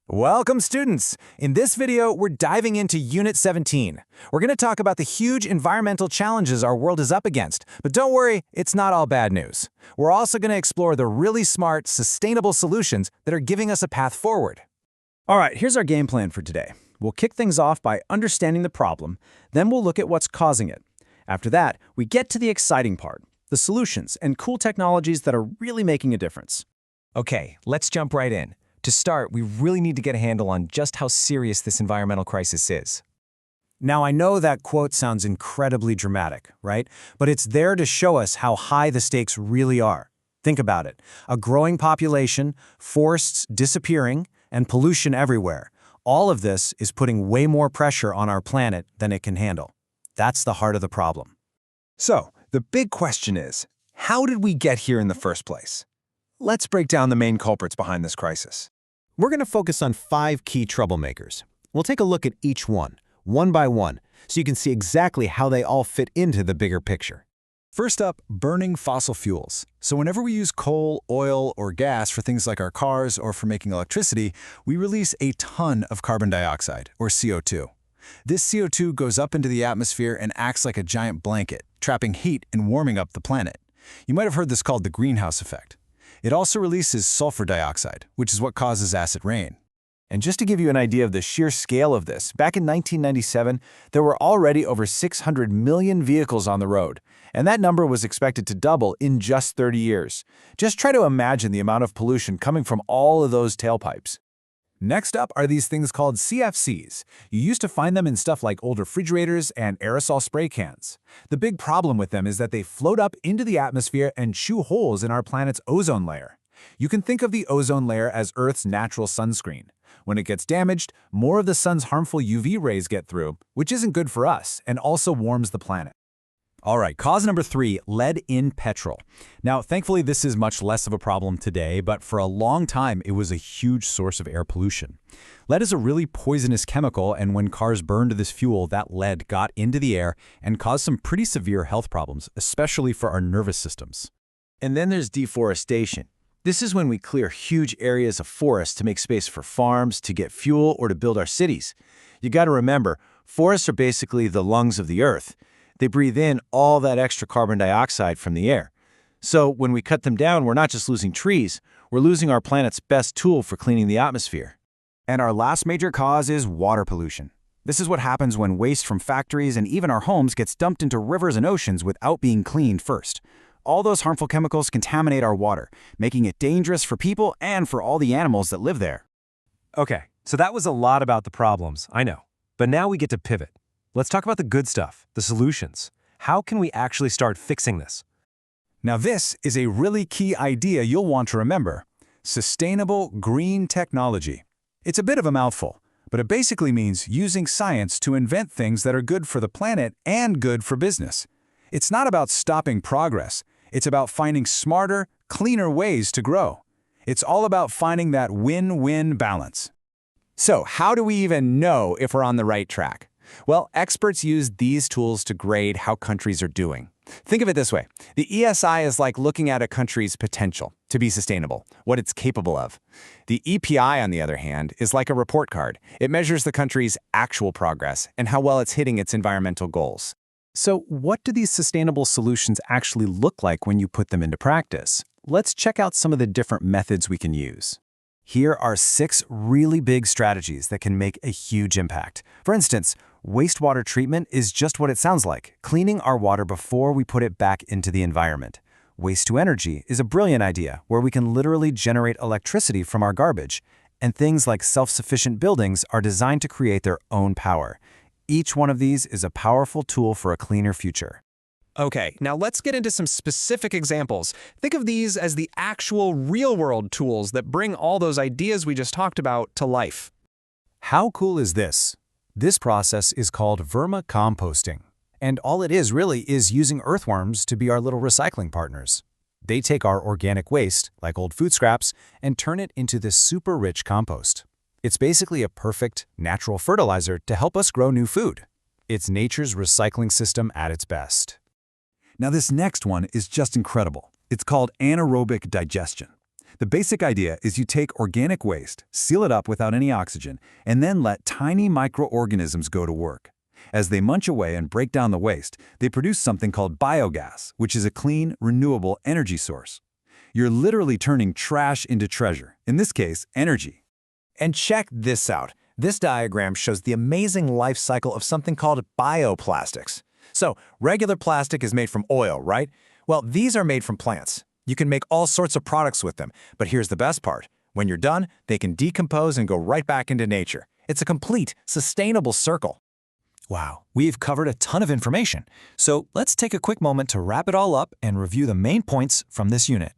Welcome, students! In this video, we're diving into Unit 17. We're going to talk about the huge environmental challenges our world is up against, but don't worry, it's not all bad news. We're also going to explore the really smart, sustainable solutions that are giving us a path forward. All right, here's our game plan for today. We'll kick things off by understanding the problem, then we'll look at what's causing it. After that, we get to the exciting part, the solutions and cool technologies that are really making a difference. Okay, let's jump right in. To start, we really need to get a handle on just how serious this environmental crisis is. Now, I know that quote sounds incredibly dramatic, right? But it's there to show us how high the stakes really are. Think about it. A growing population, forests disappearing, and pollution everywhere. All of this is putting way more pressure on our planet than it can handle. That's the heart of the problem. So, the big question is, how did we get here in the first place? Let's break down the main culprits behind this crisis. We're going to focus on 5 key troublemakers. We'll take a look at each one by one, so you can see exactly how they all fit into the bigger picture. First up, burning fossil fuels. So whenever we use coal, oil, or gas for things like our cars or for making electricity, we release a ton of carbon dioxide, or CO2. This CO2 goes up into the atmosphere and acts like a giant blanket, trapping heat and warming up the planet. You might have heard this called the greenhouse effect. It also releases sulfur dioxide, which is what causes acid rain. And just to give you an idea of the sheer scale of this, back in 1997, there were already over 600 million vehicles on the road, and that number was expected to double in just 30 years. Just try to imagine the amount of pollution coming from all of those tailpipes. Next up are these things called CFCs. You used to find them in stuff like old refrigerators and aerosol spray cans. The big problem with them is that they float up into the atmosphere and chew holes in our planet's ozone layer. You can think of the ozone layer as Earth's natural sunscreen. When it gets damaged, more of the sun's harmful UV rays get through, which isn't good for us and also warms the planet. All right, cause number 3, lead in petrol. Now, thankfully, this is much less of a problem today, but for a long time, it was a huge source of air pollution. Lead is a really poisonous chemical, and when cars burned this fuel, that lead got into the air and caused some pretty severe health problems, especially for our nervous systems. And then there's deforestation. This is when we clear huge areas of forest to make space for farms, to get fuel, or to build our cities. You got to remember, forests are basically the lungs of the Earth. They breathe in all that extra carbon dioxide from the air. So when we cut them down, we're not just losing trees, we're losing our planet's best tool for cleaning the atmosphere. And our last major cause is water pollution. This is what happens when waste from factories and even our homes gets dumped into rivers and oceans without being cleaned first. All those harmful chemicals contaminate our water, making it dangerous for people and for all the animals that live there. Okay, so that was a lot about the problems, I know. But now we get to pivot. Let's talk about the good stuff, the solutions. How can we actually start fixing this? Now this is a really key idea you'll want to remember: sustainable green technology. It's a bit of a mouthful, but it basically means using science to invent things that are good for the planet and good for business. It's not about stopping progress. It's about finding smarter, cleaner ways to grow. It's all about finding that win-win balance. So, how do we even know if we're on the right track? Well, experts use these tools to grade how countries are doing. Think of it this way. The ESI is like looking at a country's potential to be sustainable, what it's capable of. The EPI, on the other hand, is like a report card. It measures the country's actual progress and how well it's hitting its environmental goals. So what do these sustainable solutions actually look like when you put them into practice? Let's check out some of the different methods we can use. Here are 6 really big strategies that can make a huge impact. For instance, wastewater treatment is just what it sounds like, cleaning our water before we put it back into the environment. Waste-to-energy is a brilliant idea where we can literally generate electricity from our garbage. And things like self-sufficient buildings are designed to create their own power. Each one of these is a powerful tool for a cleaner future. Okay, now let's get into some specific examples. Think of these as the actual real-world tools that bring all those ideas we just talked about to life. How cool is this? This process is called vermicomposting. And all it is really is using earthworms to be our little recycling partners. They take our organic waste, like old food scraps, and turn it into this super rich compost. It's basically a perfect, natural fertilizer to help us grow new food. It's nature's recycling system at its best. Now this next one is just incredible. It's called anaerobic digestion. The basic idea is you take organic waste, seal it up without any oxygen, and then let tiny microorganisms go to work. As they munch away and break down the waste, they produce something called biogas, which is a clean, renewable energy source. You're literally turning trash into treasure, in this case, energy. And check this out. This diagram shows the amazing life cycle of something called bioplastics. So, regular plastic is made from oil, right? Well, these are made from plants. You can make all sorts of products with them, but here's the best part. When you're done, they can decompose and go right back into nature. It's a complete, sustainable circle. Wow, we've covered a ton of information. So let's take a quick moment to wrap it all up and review the main points from this unit.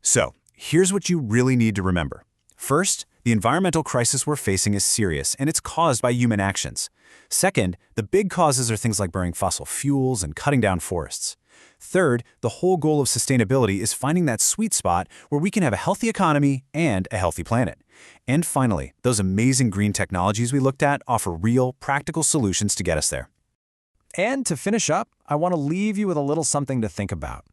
So, here's what you really need to remember. First, the environmental crisis we're facing is serious, and it's caused by human actions. Second, the big causes are things like burning fossil fuels and cutting down forests. Third, the whole goal of sustainability is finding that sweet spot where we can have a healthy economy and a healthy planet. And finally, those amazing green technologies we looked at offer real, practical solutions to get us there. And to finish up, I want to leave you with a little something to think about.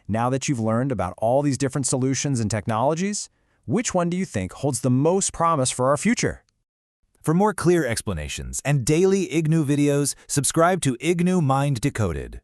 Now that you've learned about all these different solutions and technologies, which one do you think holds the most promise for our future? For more clear explanations and daily IGNOU videos, subscribe to IGNOU Mind Decoded.